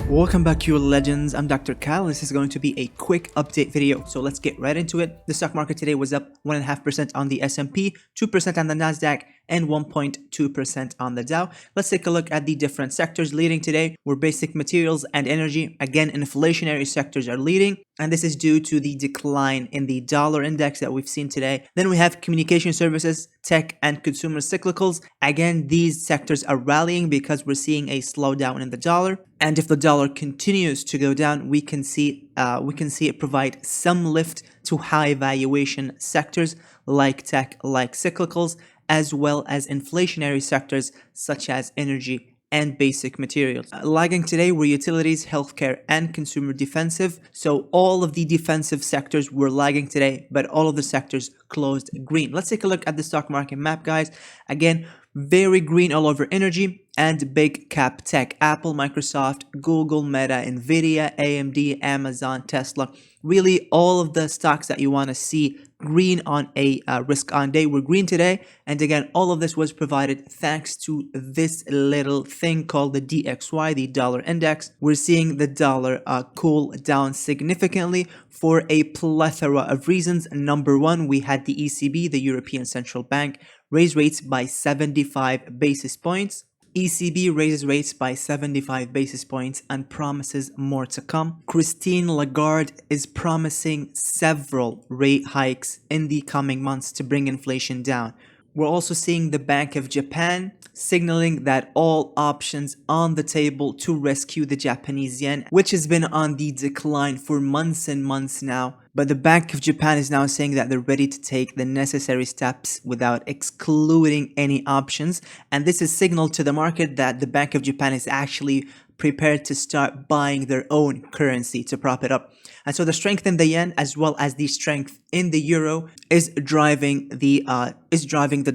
Welcome back, you legends. I'm Dr. Kyle. This is going to be a quick update video, so let's get right into it. The stock market today was up 1.5% on the S&P, 2% on the NASDAQ, and 1.2% on the Dow. Let's take a look at the different sectors leading today. Were basic materials and energy. Again, inflationary sectors are leading, and this is due to the decline in the dollar index that we've seen today. Then we have communication services, tech, and consumer cyclicals. Again, these sectors are rallying because we're seeing a slowdown in the dollar. And if the dollar continues to go down, we can see it provide some lift to high valuation sectors like tech, like cyclicals, as well as inflationary sectors such as energy and basic materials. Lagging today were utilities, healthcare, and consumer defensive. So all of the defensive sectors were lagging today, but all of the sectors closed green. Let's take a look at the stock market map, guys. Again, very green all over energy and big cap tech. Apple, Microsoft, Google, Meta, Nvidia, AMD, Amazon, Tesla. Really all of the stocks that you want to see green on a risk on day were green today. And again, all of this was provided thanks to this little thing called the DXY, the dollar index. We're seeing the dollar cool down significantly for a plethora of reasons. Number one, we had the ECB, the European Central Bank, raise rates by 75 basis points. ECB raises rates by 75 basis points and promises more to come. Christine Lagarde is promising several rate hikes in the coming months to bring inflation down. We're also seeing the Bank of Japan signaling that all options on the table to rescue the Japanese yen, which has been on the decline for months and months now. But the Bank of Japan is now saying that they're ready to take the necessary steps without excluding any options. And this is signal to the market that the Bank of Japan is actually prepared to start buying their own currency to prop it up. And so the strength in the yen as well as the strength in the euro is driving the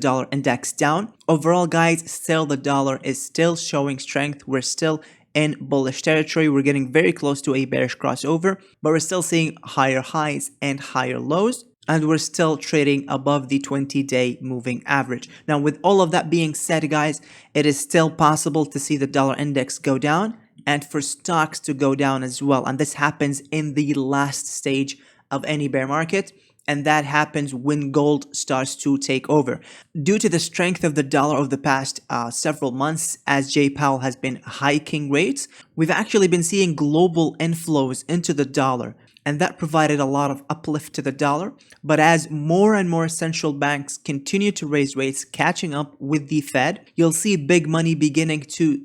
dollar index down. Overall, guys, still the dollar is still showing strength. We're still in bullish territory. We're getting very close to a bearish crossover, but we're still seeing higher highs and higher lows. And we're still trading above the 20-day moving average. Now, with all of that being said, guys, it is still possible to see the dollar index go down and for stocks to go down as well. And this happens in the last stage of any bear market. And that happens when gold starts to take over. Due to the strength of the dollar over the past several months, as Jay Powell has been hiking rates, we've actually been seeing global inflows into the dollar. And that provided a lot of uplift to the dollar. But as more and more central banks continue to raise rates, catching up with the Fed, you'll see big money beginning to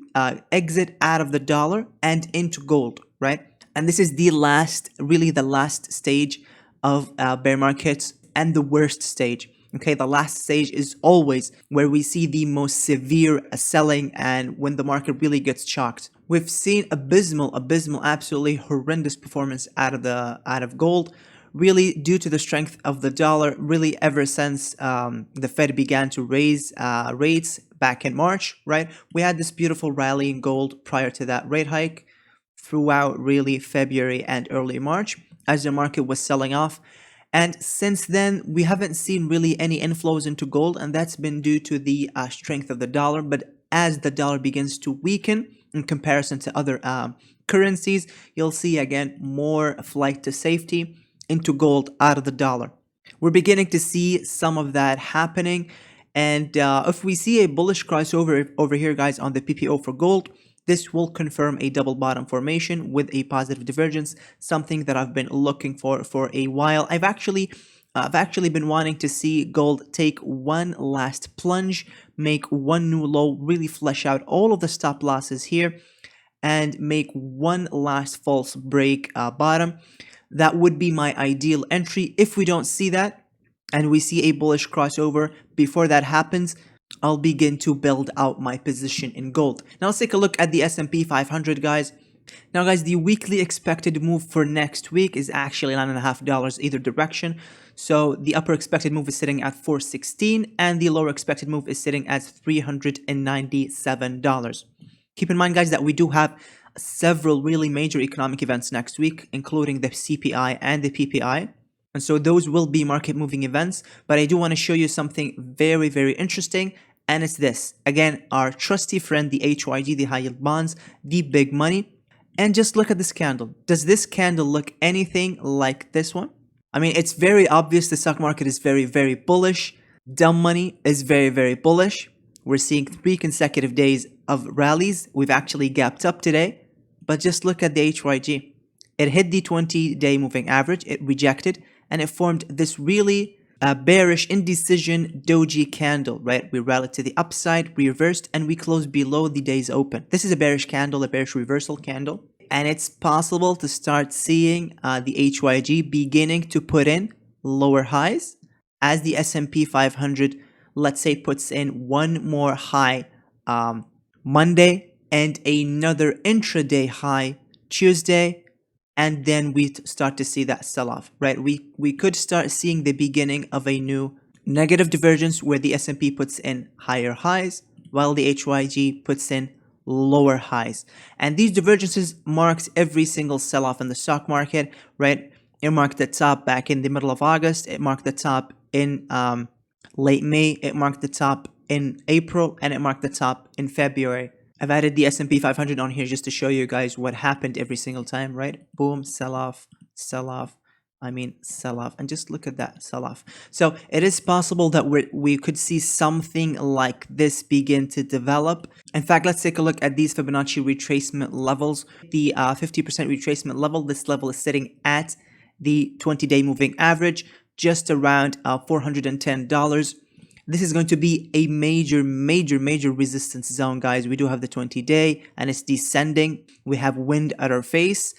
exit out of the dollar and into gold, right? And this is really the last stage of bear markets and the worst stage. Okay, the last stage is always where we see the most severe selling and when the market really gets shocked. We've seen abysmal, absolutely horrendous performance out of gold, really due to the strength of the dollar, really ever since the Fed began to raise rates back in March, right? We had this beautiful rally in gold prior to that rate hike throughout really February and early March as the market was selling off. And since then, we haven't seen really any inflows into gold, and that's been due to the strength of the dollar. But as the dollar begins to weaken in comparison to other currencies, you'll see again more flight to safety into gold out of the dollar. We're beginning to see some of that happening. And if we see a bullish crossover over here, guys, on the PPO for gold, this will confirm a double bottom formation with a positive divergence, something that I've been looking for a while. I've actually been wanting to see gold take one last plunge, make one new low, really flesh out all of the stop losses here, and make one last false break bottom. That would be my ideal entry. If we don't see that and we see a bullish crossover before that happens, I'll begin to build out my position in gold. Now let's take a look at the S&P 500, guys. Now, guys, the weekly expected move for next week is actually $9.50 either direction. So the upper expected move is sitting at $416 and the lower expected move is sitting at $397. Keep in mind, guys, that we do have several really major economic events next week, including the CPI and the PPI. And so those will be market moving events, but I do want to show you something very, very interesting. And it's this, again, our trusty friend, the HYG, the high yield bonds, the big money. And just look at this candle. Does this candle look anything like this one? I mean, it's very obvious the stock market is very, very bullish. Dumb money is very, very bullish. We're seeing 3 consecutive days of rallies. We've actually gapped up today. But just look at the HYG. It hit the 20-day moving average. It rejected. And it formed this really bearish indecision doji candle, right? We rallied to the upside, we reversed, and we closed below the day's open. This is a bearish candle, a bearish reversal candle. And it's possible to start seeing the HYG beginning to put in lower highs as the S&P 500, let's say, puts in one more high Monday and another intraday high Tuesday, and then we start to see that sell-off, right? We could start seeing the beginning of a new negative divergence where the S&P puts in higher highs while the HYG puts in lower highs. And these divergences marks every single sell-off in the stock market, right? It marked the top back in the middle of August. It marked the top in late May. It marked the top in April, and it marked the top in February. I've added the S&P 500 on here just to show you guys what happened every single time, right? Boom, sell-off, sell-off. Sell-off, and just look at that sell-off. So it is possible that we could see something like this begin to develop. In fact, let's take a look at these Fibonacci retracement levels. The 50% retracement level, this level is sitting at the 20-day moving average, just around $410. This is going to be a major resistance zone, guys. We do have the 20-day, and it's descending. We have wind at our face.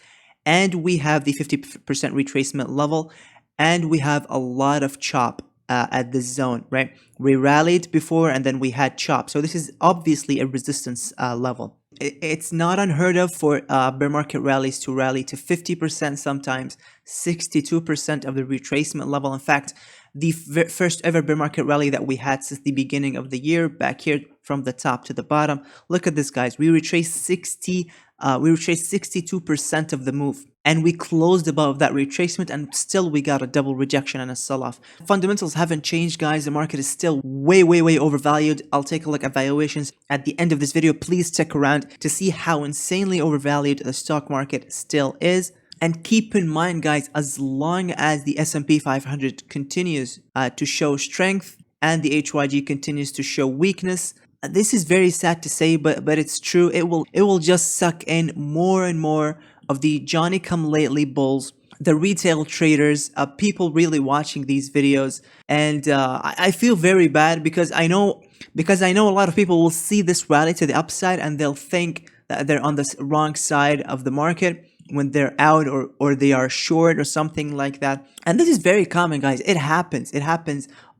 And we have the 50% retracement level, and we have a lot of chop at this zone, right? We rallied before, and then we had chop. So this is obviously a resistance level. It's not unheard of for bear market rallies to rally to 50%, sometimes 62% of the retracement level. In fact, the first ever bear market rally that we had since the beginning of the year, back here from the top to the bottom. Look at this, guys. We retraced 62% of the move, and we closed above that retracement, and still we got a double rejection and a sell-off. Fundamentals haven't changed, guys. The market is still way overvalued. I'll take a look at valuations at the end of this video. Please stick around to see how insanely overvalued the stock market still is. And keep in mind, guys, as long as the S&P 500 continues to show strength and the HYG continues to show weakness, this is very sad to say, but it's true. It will just suck in more and more of the Johnny-come-lately bulls, the retail traders, people really watching these videos. And I feel very bad because I know a lot of people will see this rally to the upside and they'll think that they're on the wrong side of the market when they're out or they are short or something like that. And this is very common, guys. It happens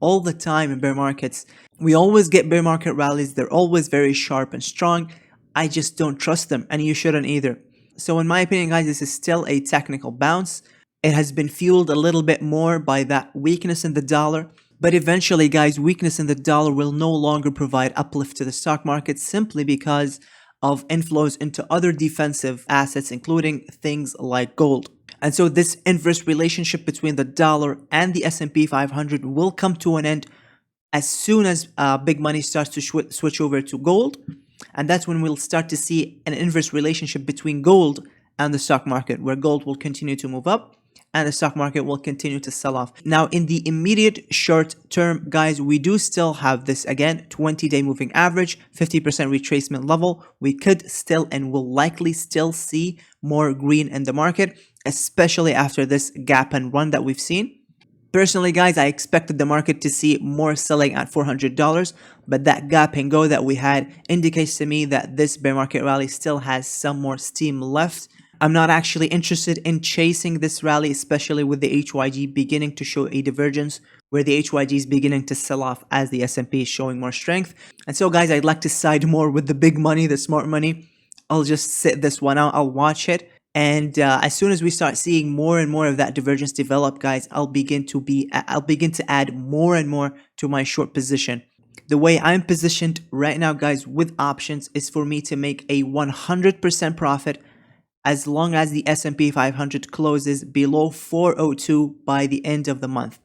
all the time in bear markets. We always get bear market rallies. They're always very sharp and strong. I just don't trust them, and you shouldn't either. So in my opinion, guys, this is still a technical bounce. It has been fueled a little bit more by that weakness in the dollar. But eventually, guys, weakness in the dollar will no longer provide uplift to the stock market simply because of inflows into other defensive assets, including things like gold. And so this inverse relationship between the dollar and the S&P 500 will come to an end as soon as big money starts to switch over to gold. And that's when we'll start to see an inverse relationship between gold and the stock market, where gold will continue to move up and the stock market will continue to sell off. Now, in the immediate short term, guys, we do still have this, again, 20-day moving average, 50% retracement level. We could still and will likely still see more green in the market, especially after this gap and run that we've seen. Personally, guys, I expected the market to see more selling at $400, but that gap and go that we had indicates to me that this bear market rally still has some more steam left. I'm not actually interested in chasing this rally, especially with the HYG beginning to show a divergence where the HYG is beginning to sell off as the S&P is showing more strength. And so, guys, I'd like to side more with the big money, the smart money. I'll just sit this one out. I'll watch it. And as soon as we start seeing more and more of that divergence develop, guys, I'll begin to add more and more to my short position. The way I'm positioned right now, guys, with options is for me to make a 100% profit as long as the S&P 500 closes below 402 by the end of the month.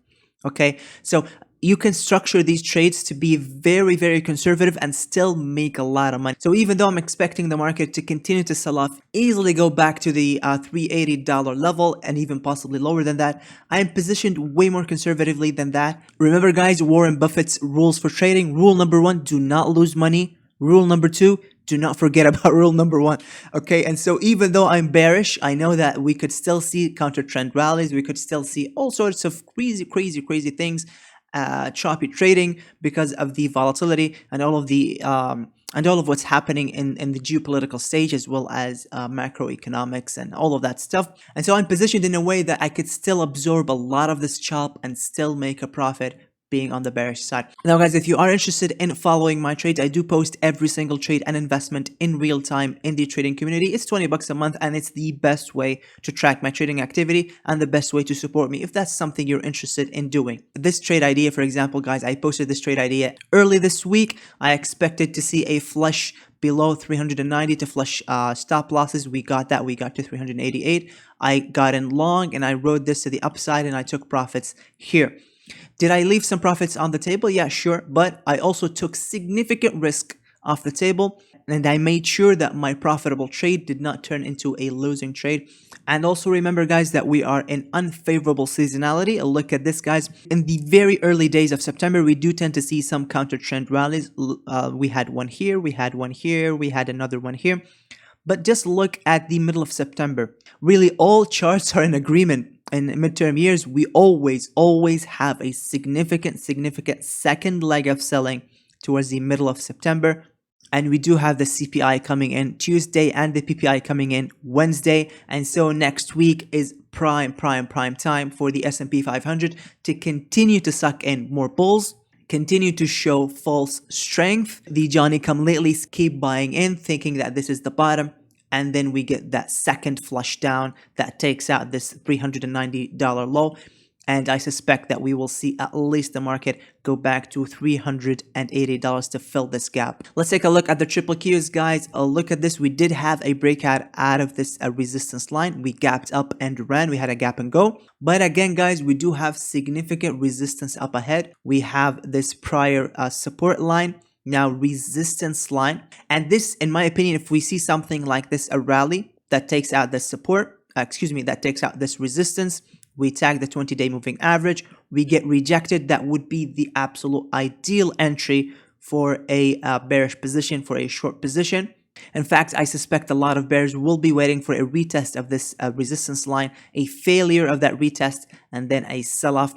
Okay, so you can structure these trades to be very, very conservative and still make a lot of money. So even though I'm expecting the market to continue to sell off, easily go back to the $380 level and even possibly lower than that, I am positioned way more conservatively than that. Remember guys, Warren Buffett's rules for trading. Rule number 1, do not lose money. Rule number 2, do not forget about rule number 1. Okay, and so even though I'm bearish, I know that we could still see counter trend rallies. We could still see all sorts of crazy things, choppy trading because of the volatility and all of the and all of what's happening in the geopolitical stage, as well as macroeconomics and all of that stuff. And so I'm positioned in a way that I could still absorb a lot of this chop and still make a profit, being on the bearish side. Now guys, if you are interested in following my trades, I do post every single trade and investment in real time in the trading community. It's 20 bucks a month, and it's the best way to track my trading activity and the best way to support me if that's something you're interested in doing. This trade idea, for example, guys, I posted this trade idea early this week. I expected to see a flush below 390 to flush stop losses. We got that. We got to 388. I got in long and I rode this to the upside and I took profits here. Did I leave some profits on the table? Yeah, sure. But I also took significant risk off the table, and I made sure that my profitable trade did not turn into a losing trade. And also remember, guys, that we are in unfavorable seasonality. A look at this, guys. In the very early days of September, we do tend to see some counter trend rallies. We had one here, we had one here, we had another one here. But just look at the middle of September. Really, all charts are in agreement. In midterm years, we always have a significant second leg of selling towards the middle of September. And we do have the CPI coming in Tuesday and the PPI coming in Wednesday. And so next week is prime time for the S&P 500 to continue to suck in more bulls, continue to show false strength. The Johnny-come-latelys keep buying in, thinking that this is the bottom. And then we get that second flush down that takes out this $390 low. And I suspect that we will see at least the market go back to $380 to fill this gap. Let's take a look at the triple Qs, guys. A look at this. We did have a breakout out of this resistance line. We gapped up and ran. We had a gap and go. But again, guys, we do have significant resistance up ahead. We have this prior support line. Now resistance line, and this, in my opinion, if we see something like this, a rally that takes out this support, that takes out this resistance, we tag the 20-day moving average, we get rejected, that would be the absolute ideal entry for a bearish position, for a short position. In fact, I suspect a lot of bears will be waiting for a retest of this resistance line, a failure of that retest, and then a sell-off.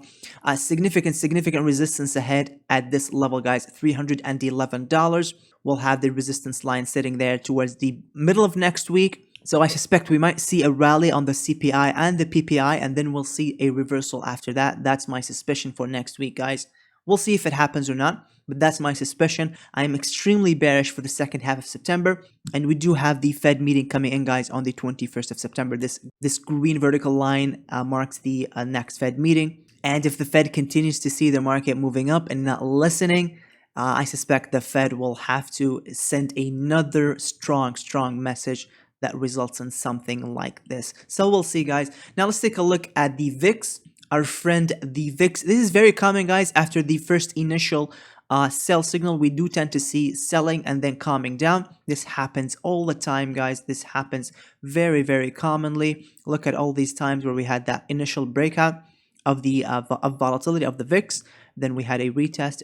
Significant resistance ahead at this level, guys, $311. We'll have the resistance line sitting there towards the middle of next week. So I suspect we might see a rally on the CPI and the PPI, and then we'll see a reversal after that. That's my suspicion for next week, guys. We'll see if it happens or not, but that's my suspicion. I am extremely bearish for the second half of September, and we do have the Fed meeting coming in, guys, on the 21st of September. This green vertical line marks the next Fed meeting, and if the Fed continues to see the market moving up and not listening, I suspect the Fed will have to send another strong message that results in something like this. So we'll see, guys. Now let's take a look at the VIX. Our friend the VIX. This is very common, guys. After the first initial sell signal, we do tend to see selling and then calming down. This happens all the time, guys. This happens very commonly. Look at all these times where we had that initial breakout of the of volatility of the VIX. Then we had a retest,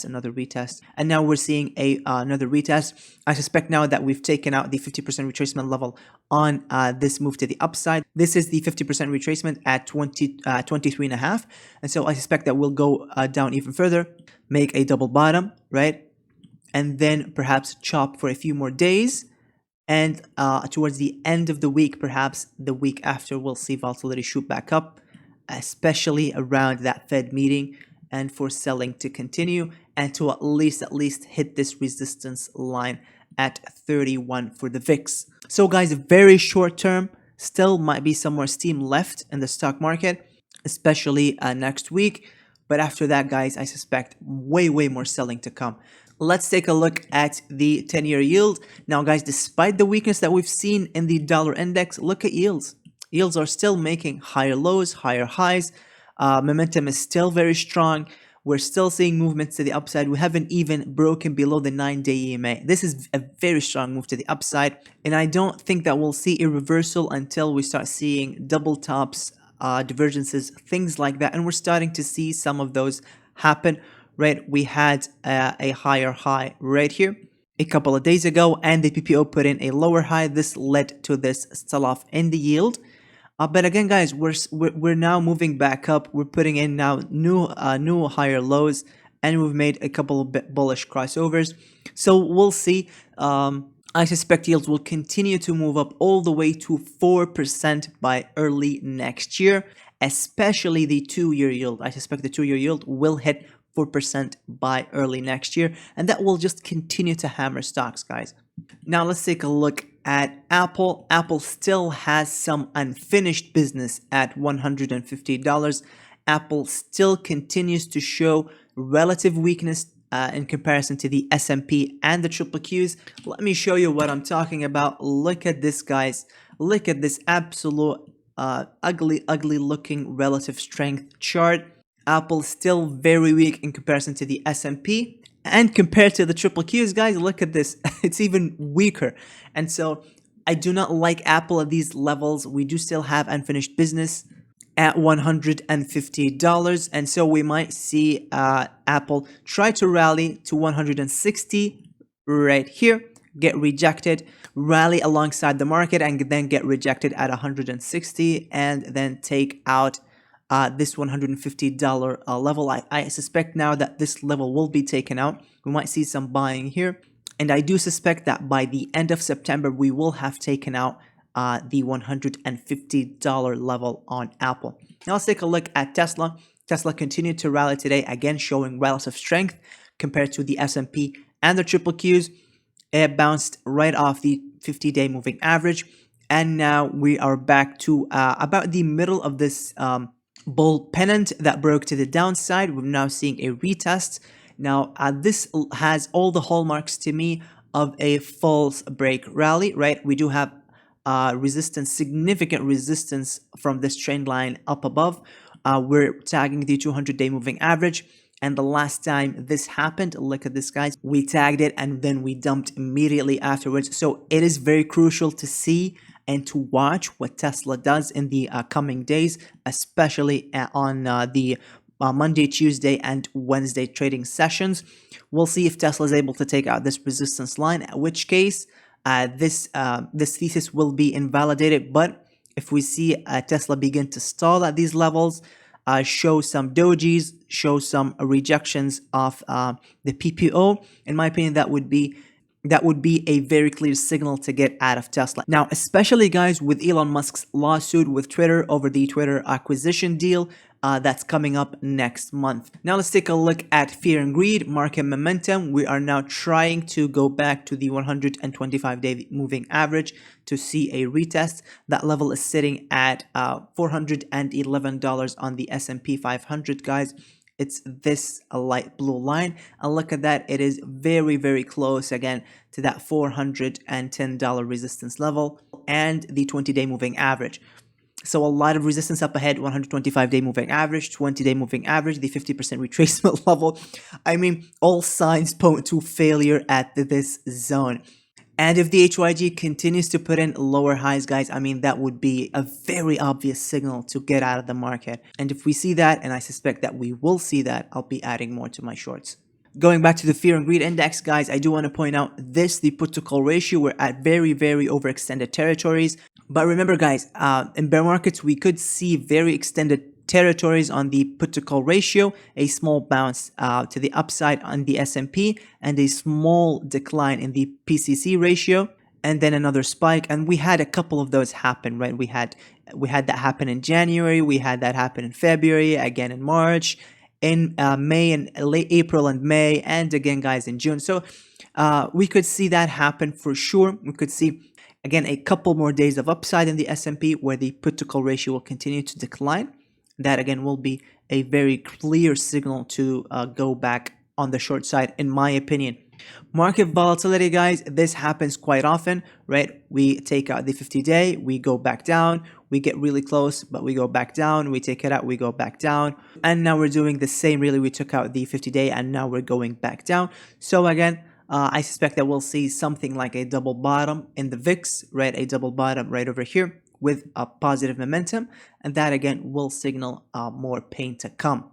another retest, and now we're seeing another retest. I suspect now that we've taken out the 50% retracement level on this move to the upside. This is the 50% retracement at 23.5, and so I suspect that we'll go down even further, make a double bottom, right, and then perhaps chop for a few more days. And towards the end of the week, perhaps the week after, we'll see volatility shoot back up, especially around that Fed meeting, and for selling to continue and to at least hit this resistance line at 31 for the VIX. So guys, very short term, still might be some more steam left in the stock market, especially next week. But after that, guys, I suspect way more selling to come. Let's take a look at the 10-year yield. Now, guys, despite the weakness that we've seen in the dollar index, look at yields. Yields are still making higher lows, higher highs. Momentum is still very strong. We're still seeing movements to the upside. We haven't even broken below the 9-day EMA. This is a very strong move to the upside, and I don't think that we'll see a reversal until we start seeing double tops, divergences, things like that. And we're starting to see some of those happen, right? We had a higher high right here a couple of days ago, and the PPO put in a lower high. This led to this sell-off in the yield. But again, guys, we're now moving back up. We're putting in now new higher lows, and we've made a couple of bullish crossovers. So we'll see. I suspect yields will continue to move up all the way to 4% by early next year, especially the 2-year yield. I suspect the 2-year yield will hit 4% by early next year, and that will just continue to hammer stocks, guys. Now let's take a look at Apple. Apple still has some unfinished business at $150. Apple still continues to show relative weakness in comparison to the S&P and the triple Qs. Let me show you what I'm talking about. Look at this, guys. Look at this absolute ugly looking relative strength chart. Apple still very weak in comparison to the S&P. And compared to the triple Qs, guys, look at this. It's even weaker. And so I do not like Apple at these levels. We do still have unfinished business at $150. And so we might see Apple try to rally to 160 right here, get rejected, rally alongside the market, and then get rejected at 160, and then take out this $150 level. I suspect now that this level will be taken out. We might see some buying here. And I do suspect that by the end of September, we will have taken out the $150 level on Apple. Now let's take a look at Tesla. Tesla continued to rally today, again showing relative strength compared to the S&P and the triple Qs. It bounced right off the 50-day moving average. And now we are back to about the middle of this bull pennant that broke to the downside. We're now seeing a retest. Now this has all the hallmarks to me of a false break rally, right? We do have resistance, significant resistance from this trend line up above. We're tagging the 200-day moving average, and the last time this happened, look at this, guys, we tagged it and then we dumped immediately afterwards. So it is very crucial to see and to watch what Tesla does in the coming days, especially on the Monday, Tuesday, and Wednesday trading sessions. We'll see if Tesla is able to take out this resistance line, at which case this thesis will be invalidated. But if we see Tesla begin to stall at these levels, show some dojis, show some rejections of the PPO, in my opinion, that would be a very clear signal to get out of Tesla. Now, especially, guys, with Elon Musk's lawsuit with Twitter over the Twitter acquisition deal that's coming up next month. Now let's take a look at fear and greed, market momentum. We are now trying to go back to the 125-day moving average to see a retest. That level is sitting at $411 on the S&P 500, guys. It's this light blue line, and look at that. It is very, very close again to that $410 resistance level and the 20-day moving average. So a lot of resistance up ahead, 125-day moving average, 20-day moving average, the 50% retracement level. I mean, all signs point to failure at this zone. And if the HYG continues to put in lower highs, guys, I mean, that would be a very obvious signal to get out of the market. And if we see that, and I suspect that we will see that, I'll be adding more to my shorts. Going back to the fear and greed index, guys, I do want to point out this, the put to call ratio. We're at very, very overextended territories. But remember, guys, in bear markets, we could see very extended territories on the put to call ratio, a small bounce to the upside on the S&P, and a small decline in the PCC ratio, and then another spike. And we had a couple of those happen, right? We had that happen in January, we had that happen in February, again in March, in May, and late April and May, and again, guys, in June. So we could see that happen for sure. We could see again a couple more days of upside in the S&P where the put to call ratio will continue to decline. That again will be a very clear signal to go back on the short side, in my opinion. Market volatility, guys, this happens quite often, right? We take out the 50-day, we go back down, we get really close, but we go back down, we take it out, we go back down. And now we're doing the same, really. We took out the 50-day and now we're going back down. So again, I suspect that we'll see something like a double bottom in the VIX, right? A double bottom right over here with a positive momentum. And that again will signal more pain to come.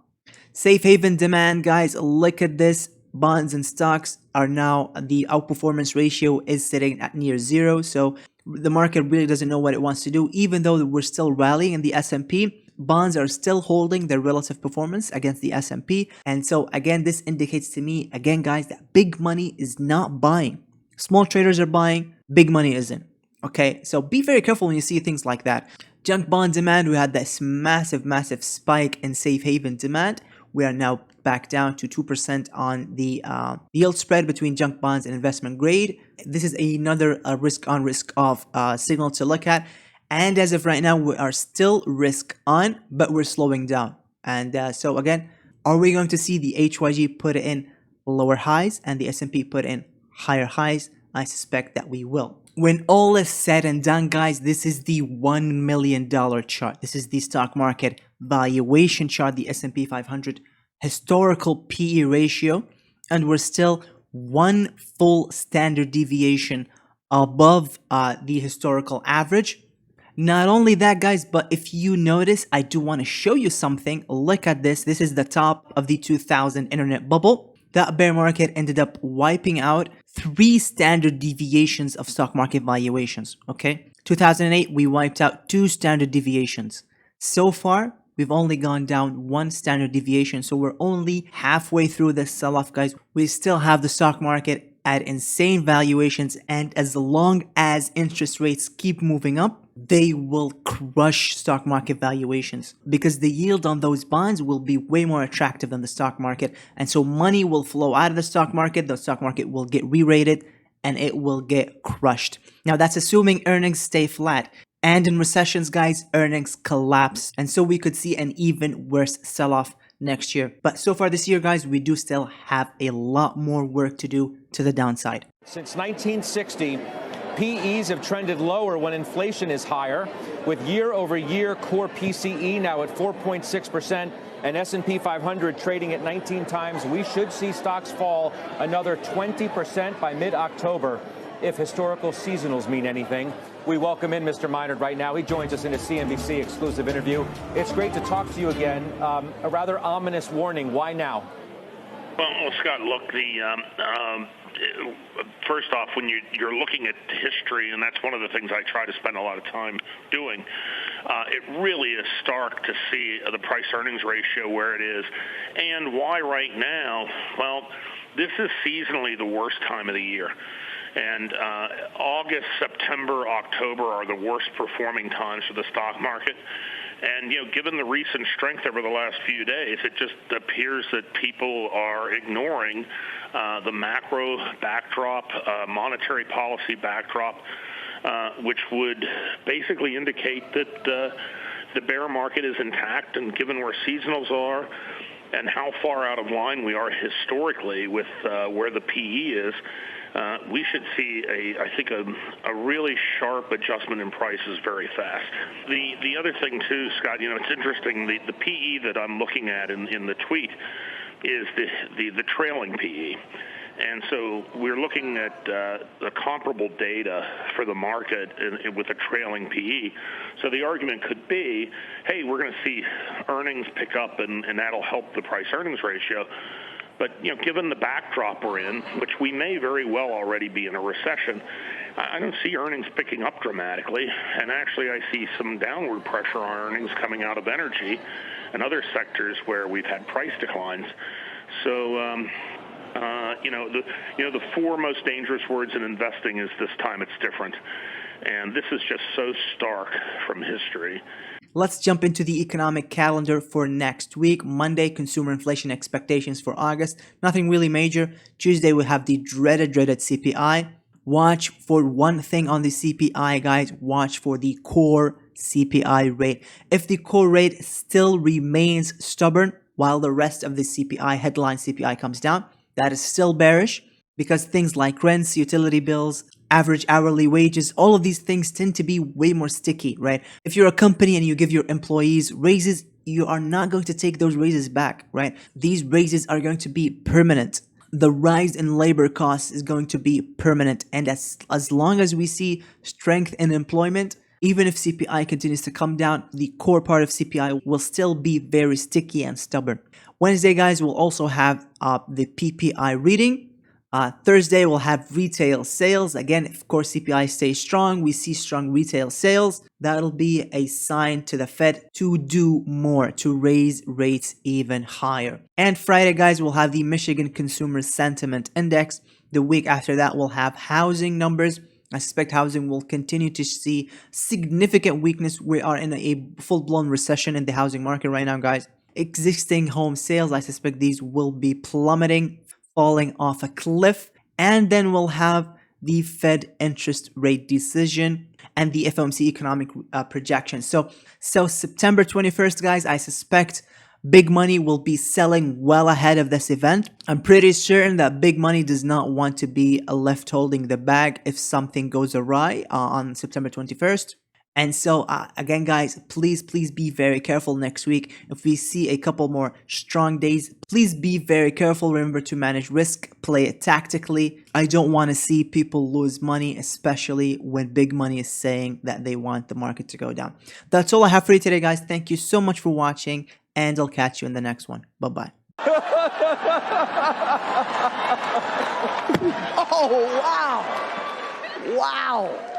Safe haven demand, guys, look at this. Bonds and stocks are now, the outperformance ratio is sitting at near zero. So the market really doesn't know what it wants to do. Even though we're still rallying in the S&P, bonds are still holding their relative performance against the S&P. And so again, this indicates to me, again, guys, that big money is not buying. Small traders are buying, big money isn't. Okay, so be very careful when you see things like that. Junk bond demand, we had this massive spike in safe haven demand. We are now back down to 2% on the yield spread between junk bonds and investment grade. This is another risk on risk off signal to look at. And as of right now, we are still risk on, but we're slowing down. And so again, are we going to see the HYG put in lower highs and the S&P put in higher highs? I suspect that we will. When all is said and done, guys, this is the $1 million chart. This is the stock market valuation chart, the S&P 500 historical PE ratio, and we're still one full standard deviation above the historical average. Not only that, guys, but if you notice, I do want to show you something. Look at this. This is the top of the 2000 internet bubble. That bear market ended up wiping out 3 standard deviations of stock market valuations, okay? 2008, we wiped out 2 standard deviations. So far, we've only gone down 1 standard deviation, so we're only halfway through this sell-off, guys. We still have the stock market at insane valuations, and as long as interest rates keep moving up, they will crush stock market valuations because the yield on those bonds will be way more attractive than the stock market. And so money will flow out of the stock market will get re-rated, and it will get crushed. Now that's assuming earnings stay flat. And in recessions, guys, earnings collapse. And so we could see an even worse sell-off next year. But so far this year, guys, we do still have a lot more work to do to the downside. Since 1960, PEs have trended lower when inflation is higher, with year-over-year core PCE now at 4.6% and S&P 500 trading at 19 times. We should see stocks fall another 20% by mid-October if historical seasonals mean anything. We welcome in Mr. Minard right now. He joins us in a CNBC exclusive interview. It's great to talk to you again. A rather ominous warning. Why now? Well, Scott, look, first off, when you're looking at history, and that's one of the things I try to spend a lot of time doing, it really is stark to see the price-earnings ratio where it is. And why right now? Well, this is seasonally the worst time of the year. And August, September, October are the worst performing times for the stock market. And, given the recent strength over the last few days, it just appears that people are ignoring the macro backdrop, monetary policy backdrop, which would basically indicate that the bear market is intact. And given where seasonals are and how far out of line we are historically with where the PE is, we should see I think a really sharp adjustment in prices very fast. The other thing too, Scott, it's interesting. The PE that I'm looking at in the tweet is the trailing PE. And so we're looking at the comparable data for the market with a trailing PE. So the argument could be, hey, we're going to see earnings pick up, and that'll help the price-earnings ratio. But, given the backdrop we're in, which we may very well already be in a recession, I don't see earnings picking up dramatically. And actually, I see some downward pressure on earnings coming out of energy and other sectors where we've had price declines. So, the 4 most dangerous words in investing is this time it's different. And this is just so stark from history. Let's jump into the economic calendar for next week. Monday, consumer inflation expectations for August. Nothing really major. Tuesday, we have the dreaded CPI. Watch for one thing on the CPI, guys. Watch for the core CPI rate. If the core rate still remains stubborn while the rest of the CPI, headline CPI, comes down, that is still bearish. because things like rents, utility bills, average hourly wages, all of these things tend to be way more sticky, right? If you're a company and you give your employees raises, you are not going to take those raises back, right? These raises are going to be permanent. The rise in labor costs is going to be permanent. And as long as we see strength in employment, even if CPI continues to come down, the core part of CPI will still be very sticky and stubborn. Wednesday, guys, we'll also have the PPI reading. Thursday, we'll have retail sales. Again, of course, CPI stays strong. We see strong retail sales. That'll be a sign to the Fed to do more, to raise rates even higher. And Friday, guys, we'll have the Michigan Consumer Sentiment Index. The week after that, we'll have housing numbers. I suspect housing will continue to see significant weakness. We are in a full-blown recession in the housing market right now, guys. Existing home sales, I suspect these will be plummeting, falling off a cliff. And then we'll have the Fed interest rate decision and the FOMC economic projection. So September 21st, guys, I suspect big money will be selling well ahead of this event. I'm pretty certain that big money does not want to be left holding the bag if something goes awry on September 21st. And so, again, guys, please be very careful next week. If we see a couple more strong days, please be very careful. Remember to manage risk, play it tactically. I don't want to see people lose money, especially when big money is saying that they want the market to go down. That's all I have for you today, guys. Thank you so much for watching, and I'll catch you in the next one. Bye-bye. Oh, wow. Wow.